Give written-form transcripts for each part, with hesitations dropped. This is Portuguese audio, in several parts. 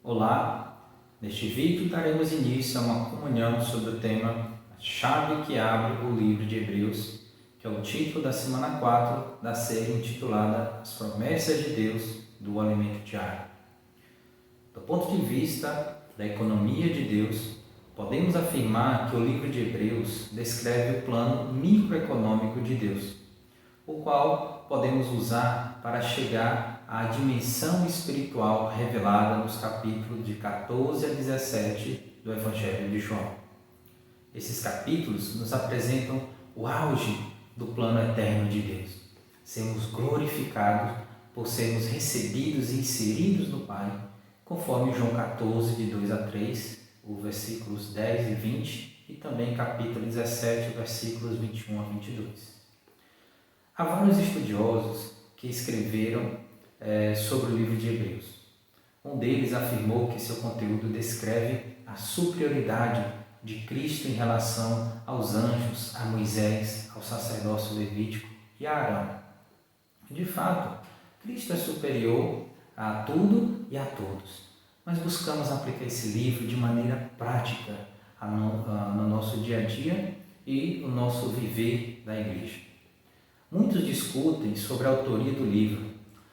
Olá, neste vídeo daremos início a uma comunhão sobre o tema A Chave que Abre o Livro de Hebreus, que é o título da semana 4 da série intitulada As Promessas de Deus do Alimento Diário. Do ponto de vista da economia de Deus, podemos afirmar que o livro de Hebreus descreve o plano microeconômico de Deus, o qual podemos usar para chegar à dimensão espiritual revelada nos capítulos de 14 a 17 do Evangelho de João. Esses capítulos nos apresentam o auge do plano eterno de Deus. Sermos glorificados por sermos recebidos e inseridos no Pai, conforme João 14, de 2 a 3, os versículos 10 e 20, e também capítulo 17, versículos 21 a 22. Há vários estudiosos que escreveram sobre o livro de Hebreus. Um deles afirmou que seu conteúdo descreve a superioridade de Cristo em relação aos anjos, a Moisés, ao sacerdócio levítico e a Arão. De fato, Cristo é superior a tudo e a todos, mas buscamos aplicar esse livro de maneira prática no nosso dia a dia e no nosso viver da igreja. Muitos discutem sobre a autoria do livro.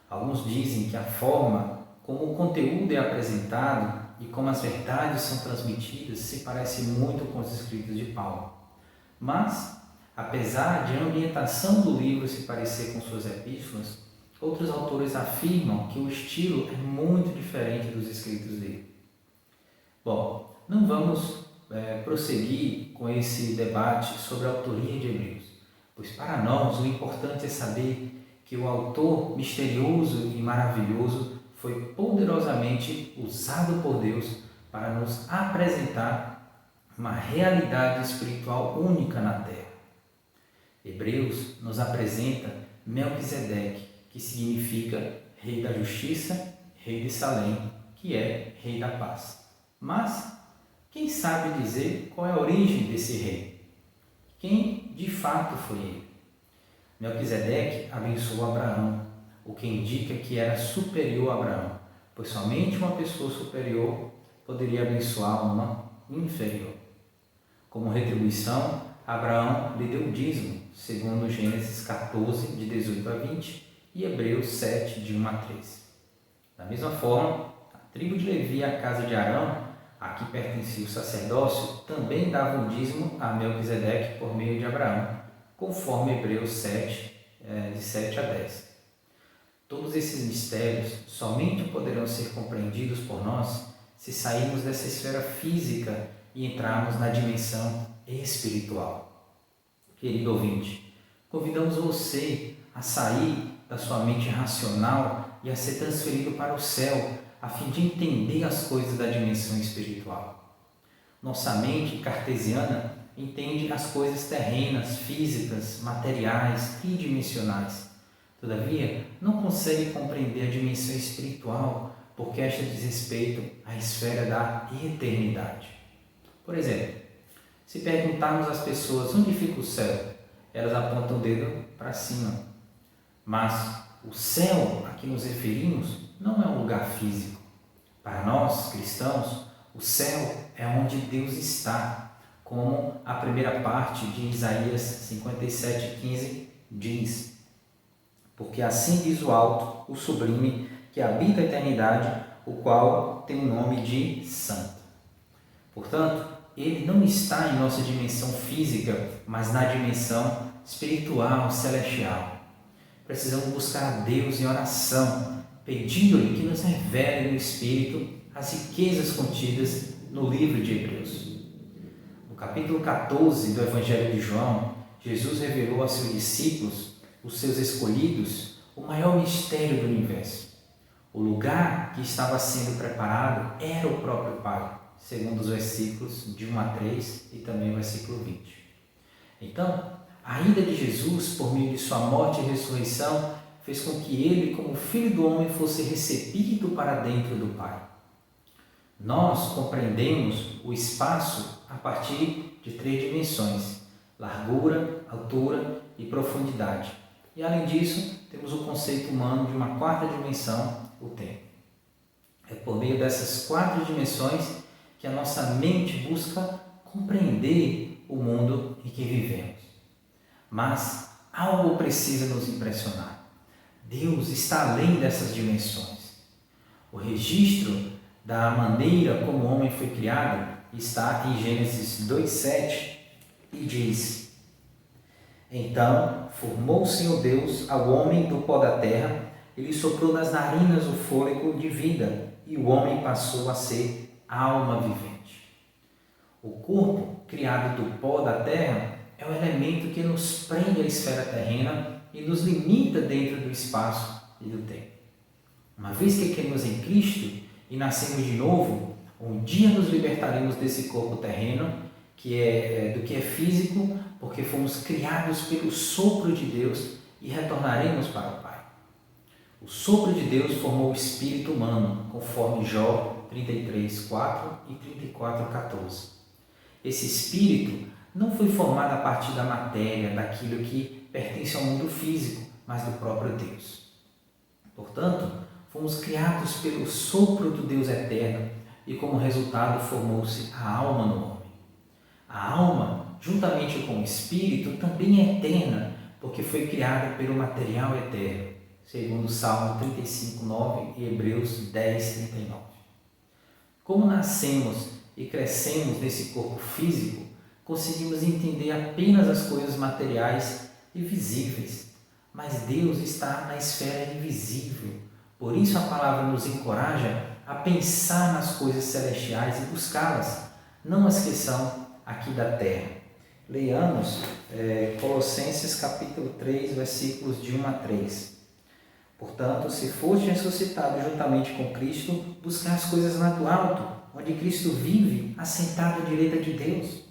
Alguns dizem que a forma como o conteúdo é apresentado e como as verdades são transmitidas se parece muito com os escritos de Paulo. Mas, apesar de a ambientação do livro se parecer com suas epístolas, outros autores afirmam que o estilo é muito diferente dos escritos dele. Bom, não vamos prosseguir com esse debate sobre a autoria de Hebreus, pois para nós o importante é saber que o autor misterioso e maravilhoso foi poderosamente usado por Deus para nos apresentar uma realidade espiritual única na Terra. Hebreus nos apresenta Melquisedeque, que significa Rei da Justiça, Rei de Salém, que é Rei da Paz. Mas quem sabe dizer qual é a origem desse rei? Quem de fato foi ele? Melquisedeque abençoou Abraão, o que indica que era superior a Abraão, pois somente uma pessoa superior poderia abençoar uma inferior. Como retribuição, Abraão lhe deu o dízimo, segundo Gênesis 14, de 18 a 20 e Hebreus 7, de 1 a 13. Da mesma forma, a tribo de Levi e a casa de Arão, a que pertencia o sacerdócio, também dava um dízimo a Melquisedeque por meio de Abraão, conforme Hebreus 7, de 7 a 10. Todos esses mistérios somente poderão ser compreendidos por nós se sairmos dessa esfera física e entrarmos na dimensão espiritual. Querido ouvinte, convidamos você a sair da sua mente racional e a ser transferido para o céu, a fim de entender as coisas da dimensão espiritual. Nossa mente cartesiana entende as coisas terrenas, físicas, materiais, tridimensionais. Todavia, não consegue compreender a dimensão espiritual, porque esta diz respeito à esfera da eternidade. Por exemplo, se perguntarmos às pessoas onde fica o céu, elas apontam o dedo para cima. Mas o céu a que nos referimos não é um lugar físico. Para nós, cristãos, o céu é onde Deus está, como a primeira parte de Isaías 57:15 diz: porque assim diz o alto, o sublime, que habita a eternidade, o qual tem o nome de Santo. Portanto, ele não está em nossa dimensão física, mas na dimensão espiritual, celestial. Precisamos buscar a Deus em oração, pedindo-lhe que nos revele no Espírito as riquezas contidas no livro de Hebreus. No capítulo 14 do Evangelho de João, Jesus revelou a seus discípulos, os seus escolhidos, o maior mistério do universo. O lugar que estava sendo preparado era o próprio Pai, segundo os versículos de 1 a 3 e também o versículo 20. Então, a ida de Jesus, por meio de sua morte e ressurreição, fez com que ele, como Filho do Homem, fosse recebido para dentro do Pai. Nós compreendemos o espaço a partir de 3 dimensões: largura, altura e profundidade. E além disso, temos o conceito humano de uma 4ª dimensão, o tempo. É por meio dessas 4 dimensões que a nossa mente busca compreender o mundo em que vivemos. Mas algo precisa nos impressionar. Deus está além dessas dimensões. O registro da maneira como o homem foi criado está em Gênesis 2:7 e diz: Então formou o Senhor Deus ao homem do pó da terra, ele soprou nas narinas o fôlego de vida, e o homem passou a ser alma vivente. O corpo criado do pó da terra é o elemento que nos prende à esfera terrena e nos limita dentro do espaço e do tempo. Uma vez que cremos em Cristo e nascemos de novo, um dia nos libertaremos desse corpo terreno, do que é físico, porque fomos criados pelo sopro de Deus e retornaremos para o Pai. O sopro de Deus formou o espírito humano, conforme Jó 33:4 e 34:14. Esse espírito não foi formado a partir da matéria, daquilo que pertence ao mundo físico, mas do próprio Deus. Portanto, fomos criados pelo sopro do Deus eterno e, como resultado, formou-se a alma no homem. A alma, juntamente com o espírito, também é eterna, porque foi criada pelo material eterno, segundo Salmo 35:9 e Hebreus 10:39. Como nascemos e crescemos nesse corpo físico, conseguimos entender apenas as coisas materiais e visíveis, mas Deus está na esfera invisível. Por isso a palavra nos encoraja a pensar nas coisas celestiais e buscá-las, não as que são aqui da terra. Leiamos Colossenses capítulo 3, versículos de 1 a 3. Portanto, se foste ressuscitado juntamente com Cristo, buscai as coisas lá do alto, onde Cristo vive, assentado à direita de Deus.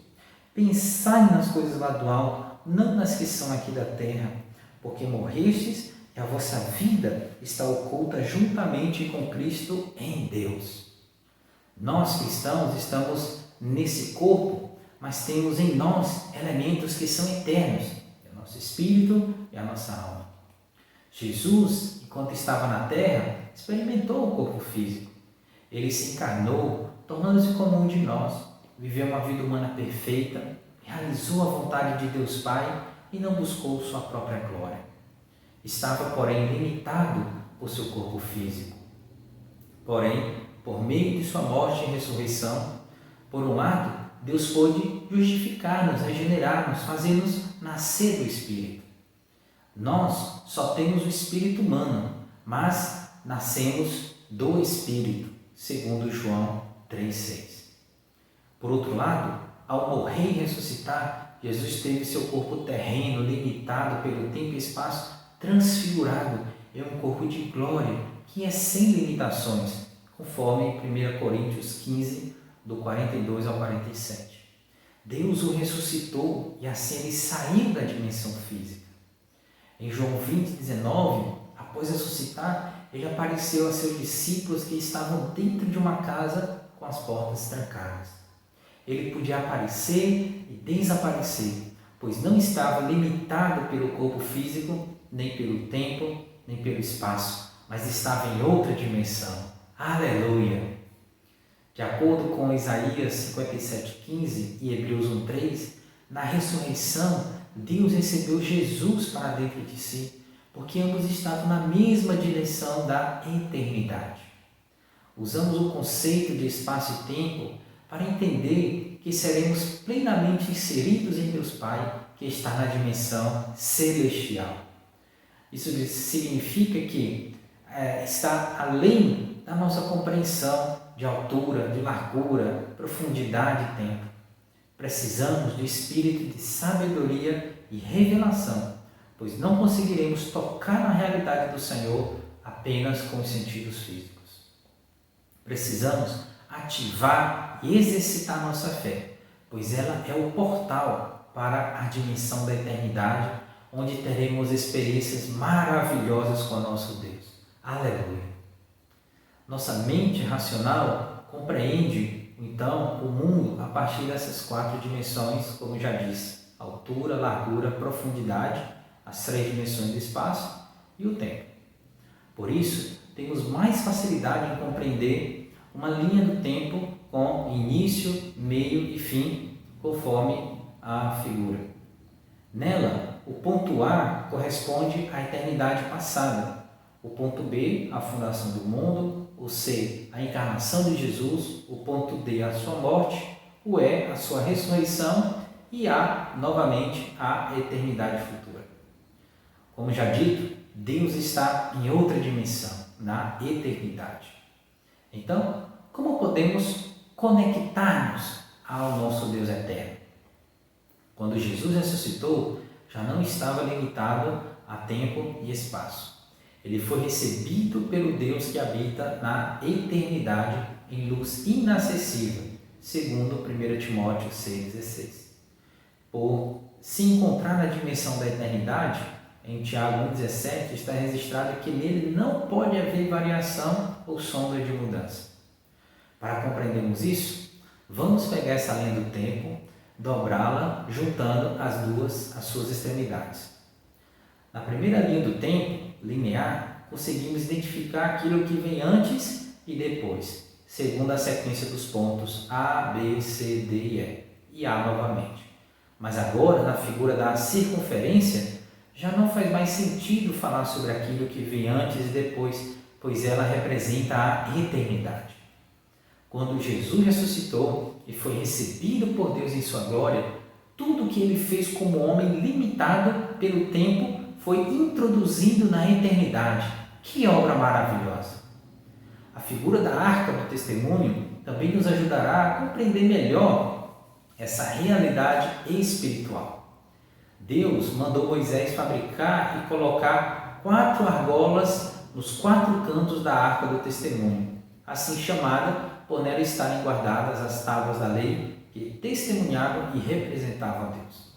Pensai nas coisas lá do alto, não nas que são aqui da terra, porque morrestes e a vossa vida está oculta juntamente com Cristo em Deus. Nós cristãos estamos nesse corpo, mas temos em nós elementos que são eternos, é o nosso espírito e a nossa alma. Jesus, enquanto estava na terra, experimentou o corpo físico. Ele se encarnou, tornando-se como um de nós, viveu uma vida humana perfeita, realizou a vontade de Deus Pai e não buscou sua própria glória. Estava, porém, limitado por seu corpo físico. Porém, por meio de sua morte e ressurreição, por um lado, Deus pôde justificar-nos, regenerar-nos, fazer-nos nascer do Espírito. Nós só temos o espírito humano, mas nascemos do Espírito, segundo João 3,6. Por outro lado, ao morrer e ressuscitar, Jesus teve seu corpo terreno, limitado pelo tempo e espaço, transfigurado em um corpo de glória, que é sem limitações, conforme 1 Coríntios 15, do 42 ao 47. Deus o ressuscitou e assim ele saiu da dimensão física. Em João 20:19, após ressuscitar, ele apareceu a seus discípulos que estavam dentro de uma casa com as portas trancadas. Ele podia aparecer e desaparecer, pois não estava limitado pelo corpo físico, nem pelo tempo, nem pelo espaço, mas estava em outra dimensão. Aleluia! De acordo com Isaías 57:15 e Hebreus 1:3, na ressurreição, Deus recebeu Jesus para dentro de si, porque ambos estavam na mesma direção da eternidade. Usamos o conceito de espaço e tempo para entender que seremos plenamente inseridos em Deus Pai, que está na dimensão celestial. Isso significa que está além da nossa compreensão de altura, de largura, profundidade e tempo. Precisamos do espírito de sabedoria e revelação, pois não conseguiremos tocar na realidade do Senhor apenas com os sentidos físicos. Precisamos ativar e exercitar nossa fé, pois ela é o portal para a dimensão da eternidade, onde teremos experiências maravilhosas com o nosso Deus. Aleluia! Nossa mente racional compreende, então, o mundo a partir dessas 4 dimensões, como já disse, altura, largura, profundidade, as 3 dimensões do espaço e o tempo. Por isso, temos mais facilidade em compreender uma linha do tempo com início, meio e fim, conforme a figura. Nela, o ponto A corresponde à eternidade passada, o ponto B, a fundação do mundo, o C, a encarnação de Jesus, o ponto D, a sua morte, o E, a sua ressurreição e A, novamente, a eternidade futura. Como já dito, Deus está em outra dimensão, na eternidade. Então, como podemos conectar-nos ao nosso Deus eterno? Quando Jesus ressuscitou, já não estava limitado a tempo e espaço. Ele foi recebido pelo Deus que habita na eternidade em luz inacessível, segundo 1 Timóteo 6,16. Por se encontrar na dimensão da eternidade, em Tiago 1,17 está registrado que nele não pode haver variação ou sombra de mudança. Para compreendermos isso, vamos pegar essa linha do tempo, dobrá-la, juntando as suas extremidades. Na primeira linha do tempo, linear, conseguimos identificar aquilo que vem antes e depois, segundo a sequência dos pontos A, B, C, D e E, e A novamente. Mas agora, na figura da circunferência, já não faz mais sentido falar sobre aquilo que vem antes e depois, pois ela representa a eternidade. Quando Jesus ressuscitou e foi recebido por Deus em sua glória, tudo o que ele fez como homem limitado pelo tempo foi introduzido na eternidade. Que obra maravilhosa! A figura da Arca do Testemunho também nos ajudará a compreender melhor essa realidade espiritual. Deus mandou Moisés fabricar e colocar 4 argolas nos 4 cantos da Arca do Testemunho, assim chamada por nela estarem guardadas as tábuas da lei que testemunhavam e representavam a Deus.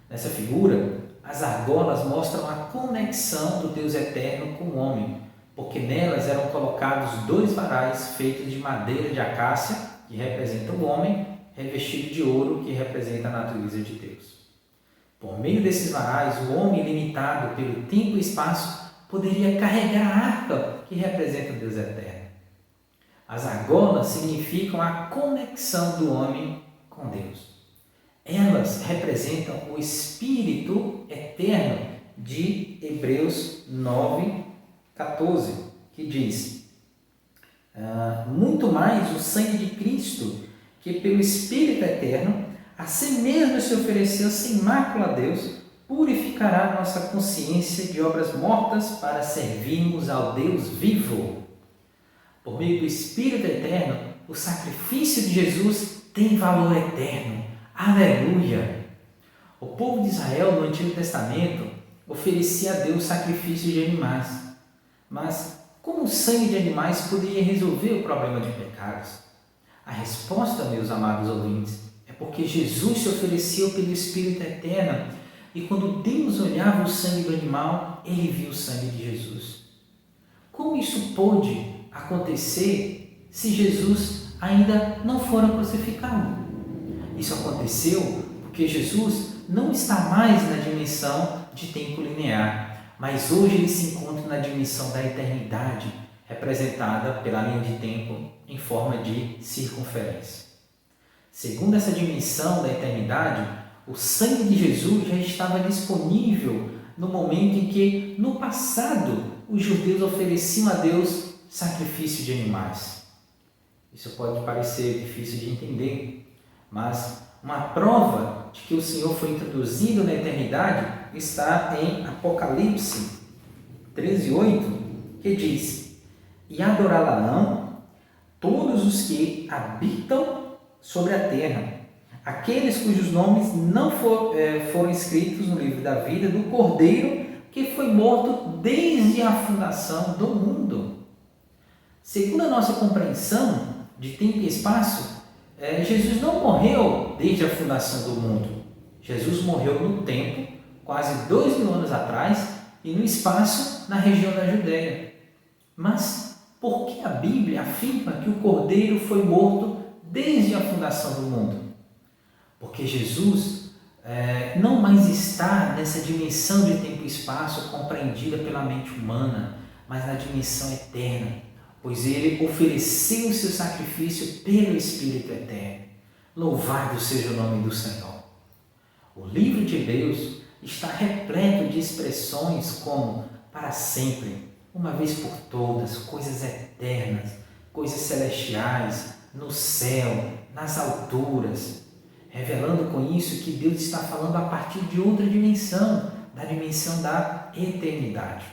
Nessa figura, as argolas mostram a conexão do Deus eterno com o homem, porque nelas eram colocados 2 varais feitos de madeira de acácia, que representa o homem, revestido de ouro, que representa a natureza de Deus. Por meio desses varais, o homem, limitado pelo tempo e espaço, poderia carregar a arca, que representa o Deus eterno. As argolas significam a conexão do homem com Deus. Elas representam o Espírito eterno de Hebreus 9:14, que diz: muito mais o sangue de Cristo, que pelo Espírito eterno, a si mesmo se ofereceu sem mácula a Deus, purificará nossa consciência de obras mortas para servirmos ao Deus vivo. Por meio do Espírito eterno, o sacrifício de Jesus tem valor eterno. Aleluia! O povo de Israel no Antigo Testamento oferecia a Deus sacrifícios de animais. Mas como o sangue de animais poderia resolver o problema de pecados? A resposta, meus amados ouvintes, é porque Jesus se ofereceu pelo Espírito eterno e quando Deus olhava o sangue do animal, ele viu o sangue de Jesus. Como isso pôde acontecer se Jesus ainda não fora crucificado? Isso aconteceu porque Jesus não está mais na dimensão de tempo linear, mas hoje ele se encontra na dimensão da eternidade, representada pela linha de tempo em forma de circunferência. Segundo essa dimensão da eternidade, o sangue de Jesus já estava disponível no momento em que, no passado, os judeus ofereciam a Deus sacrifício de animais. Isso pode parecer difícil de entender, mas uma prova de que o Senhor foi introduzido na eternidade está em Apocalipse 13:8, que diz: e adorá-la-ão todos os que habitam sobre a terra, aqueles cujos nomes não foram escritos no livro da vida do Cordeiro, que foi morto desde a fundação do mundo. Segundo a nossa compreensão de tempo e espaço, Jesus não morreu desde a fundação do mundo. Jesus morreu no tempo, quase 2000 anos atrás, e no espaço, na região da Judéia. Mas por que a Bíblia afirma que o Cordeiro foi morto desde a fundação do mundo? Porque Jesus não mais está nessa dimensão de tempo e espaço compreendida pela mente humana, mas na dimensão eterna, pois ele ofereceu o seu sacrifício pelo Espírito Eterno. Louvado seja o nome do Senhor. O livro de Hebreus está repleto de expressões como para sempre, uma vez por todas, coisas eternas, coisas celestiais, no céu, nas alturas, revelando com isso que Deus está falando a partir de outra dimensão, da dimensão da eternidade.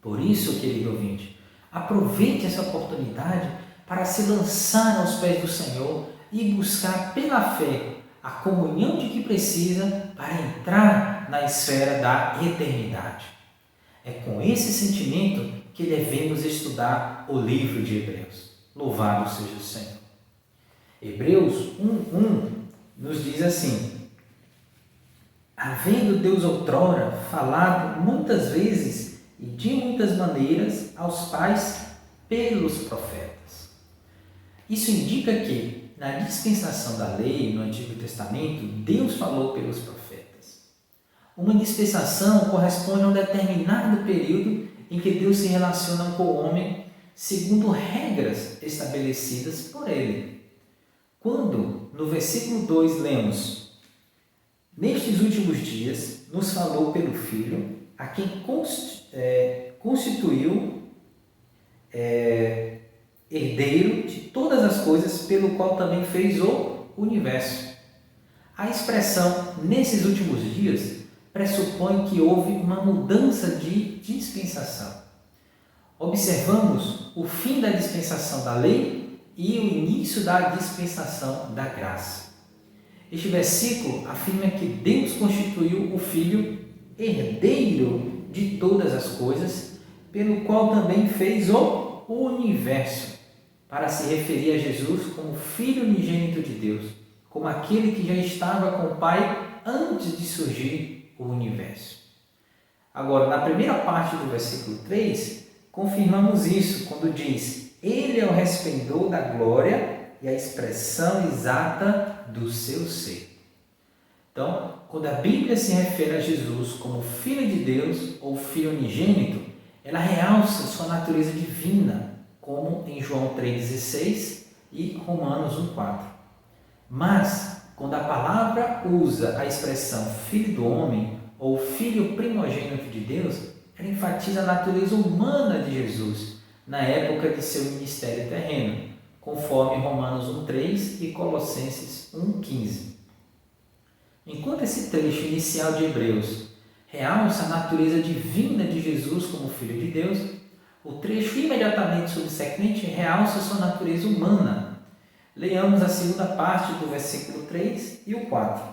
Por isso, querido ouvinte, aproveite essa oportunidade para se lançar aos pés do Senhor e buscar pela fé a comunhão de que precisa para entrar na esfera da eternidade. É com esse sentimento que devemos estudar o livro de Hebreus. Louvado seja o Senhor. Hebreus 1:1 nos diz assim: havendo Deus outrora falado muitas vezes e de muitas maneiras aos pais pelos profetas. Isso indica que, na dispensação da lei, no Antigo Testamento, Deus falou pelos profetas. Uma dispensação corresponde a um determinado período em que Deus se relaciona com o homem segundo regras estabelecidas por ele. Quando, no versículo 2, lemos: nestes últimos dias, nos falou pelo Filho, a quem constituiu herdeiro de todas as coisas, pelo qual também fez o universo. A expressão nesses últimos dias pressupõe que houve uma mudança de dispensação. Observamos o fim da dispensação da lei e o início da dispensação da graça. Este versículo afirma que Deus constituiu o Filho herdeiro de todas as coisas, pelo qual também fez o universo, para se referir a Jesus como Filho unigênito de Deus, como aquele que já estava com o Pai antes de surgir o universo. Agora, na primeira parte do versículo 3, confirmamos isso quando diz: ele é o resplendor da glória e a expressão exata do seu ser. Então, quando a Bíblia se refere a Jesus como Filho de Deus ou Filho unigênito, ela realça sua natureza divina, como em João 3,16 e Romanos 1,4. Mas, quando a palavra usa a expressão Filho do homem ou Filho primogênito de Deus, ela enfatiza a natureza humana de Jesus na época de seu ministério terreno, conforme Romanos 1,3 e Colossenses 1,15. Enquanto esse trecho inicial de Hebreus realça a natureza divina de Jesus como Filho de Deus, o trecho imediatamente subsequente realça sua natureza humana. Leiamos a segunda parte do versículo 3 e o 4.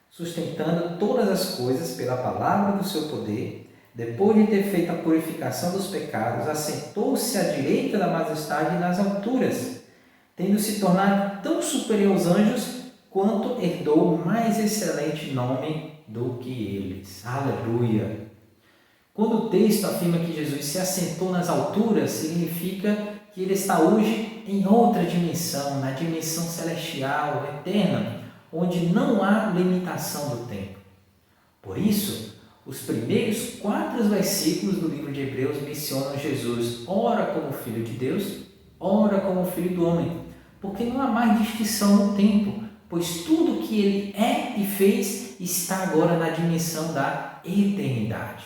Sustentando todas as coisas pela palavra do seu poder, depois de ter feito a purificação dos pecados, assentou-se à direita da majestade nas alturas, tendo se tornado tão superior aos anjos, quanto herdou o mais excelente nome do que eles. Aleluia! Quando o texto afirma que Jesus se assentou nas alturas, significa que ele está hoje em outra dimensão, na dimensão celestial, eterna, onde não há limitação do tempo. Por isso, os primeiros 4 versículos do livro de Hebreus mencionam Jesus ora como Filho de Deus, ora como Filho do homem, porque não há mais distinção no tempo, pois tudo que ele é e fez está agora na dimensão da eternidade.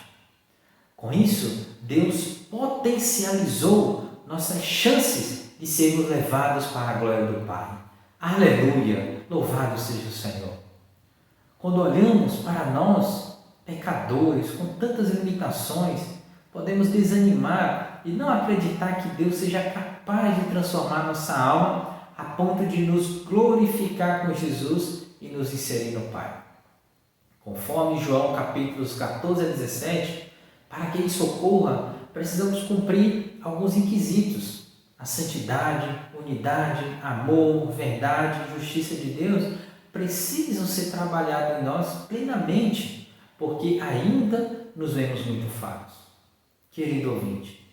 Com isso, Deus potencializou nossas chances de sermos levados para a glória do Pai. Aleluia! Louvado seja o Senhor! Quando olhamos para nós, pecadores, com tantas limitações, podemos desanimar e não acreditar que Deus seja capaz de transformar nossa alma a ponto de nos glorificar com Jesus e nos inserir no Pai. Conforme João capítulos 14 a 17, para que Ele socorra, precisamos cumprir alguns requisitos. A santidade, unidade, amor, verdade e justiça de Deus precisam ser trabalhados em nós plenamente, porque ainda nos vemos muito fracos. Querido ouvinte,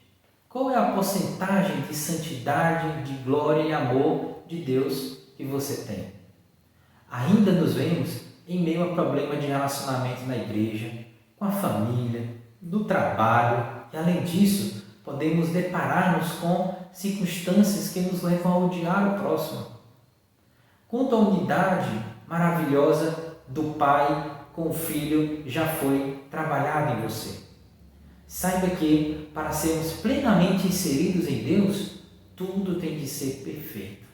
qual é a porcentagem de santidade, de glória e amor de Deus que você tem? Ainda nos vemos em meio a problema de relacionamento na igreja, com a família, no trabalho e, além disso, podemos deparar-nos com circunstâncias que nos levam a odiar o próximo. Quanto à unidade maravilhosa do Pai com o Filho já foi trabalhada em você. Saiba que, para sermos plenamente inseridos em Deus, tudo tem de ser perfeito.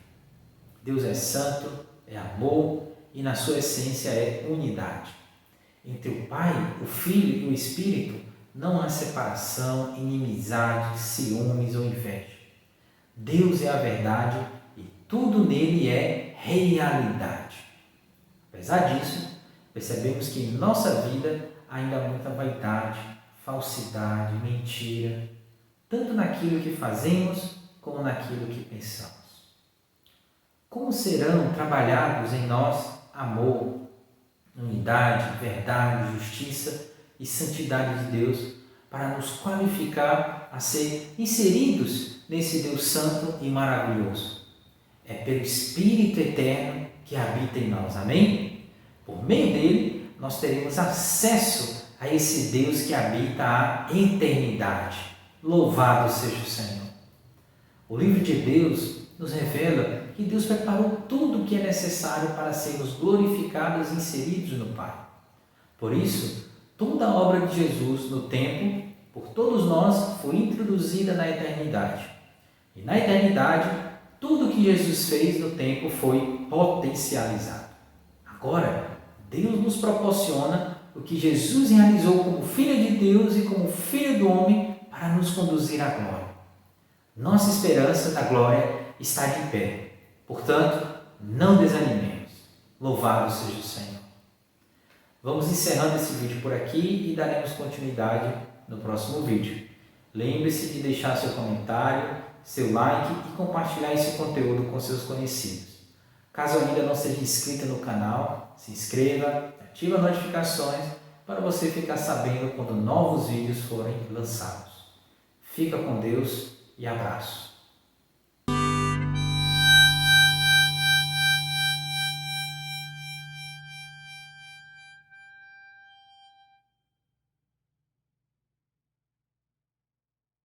Deus é santo, é amor e na sua essência é unidade. Entre o Pai, o Filho e o Espírito não há separação, inimizade, ciúmes ou inveja. Deus é a verdade e tudo nele é realidade. Apesar disso, percebemos que em nossa vida ainda há muita vaidade, falsidade, mentira, tanto naquilo que fazemos como naquilo que pensamos. Como serão trabalhados em nós amor, unidade, verdade, justiça e santidade de Deus para nos qualificar a ser inseridos nesse Deus santo e maravilhoso? É pelo Espírito eterno que habita em nós, amém? Por meio dele, nós teremos acesso a esse Deus que habita a eternidade. Louvado seja o Senhor! O livro de Hebreus nos revela que Deus preparou tudo o que é necessário para sermos glorificados e inseridos no Pai. Por isso, toda a obra de Jesus no tempo, por todos nós, foi introduzida na eternidade. E na eternidade, tudo o que Jesus fez no tempo foi potencializado. Agora, Deus nos proporciona o que Jesus realizou como Filho de Deus e como Filho do homem para nos conduzir à glória. Nossa esperança da glória está de pé. Portanto, não desanimemos. Louvado seja o Senhor. Vamos encerrando esse vídeo por aqui e daremos continuidade no próximo vídeo. Lembre-se de deixar seu comentário, seu like e compartilhar esse conteúdo com seus conhecidos. Caso ainda não seja inscrito no canal, se inscreva, ative as notificações para você ficar sabendo quando novos vídeos forem lançados. Fica com Deus e abraço.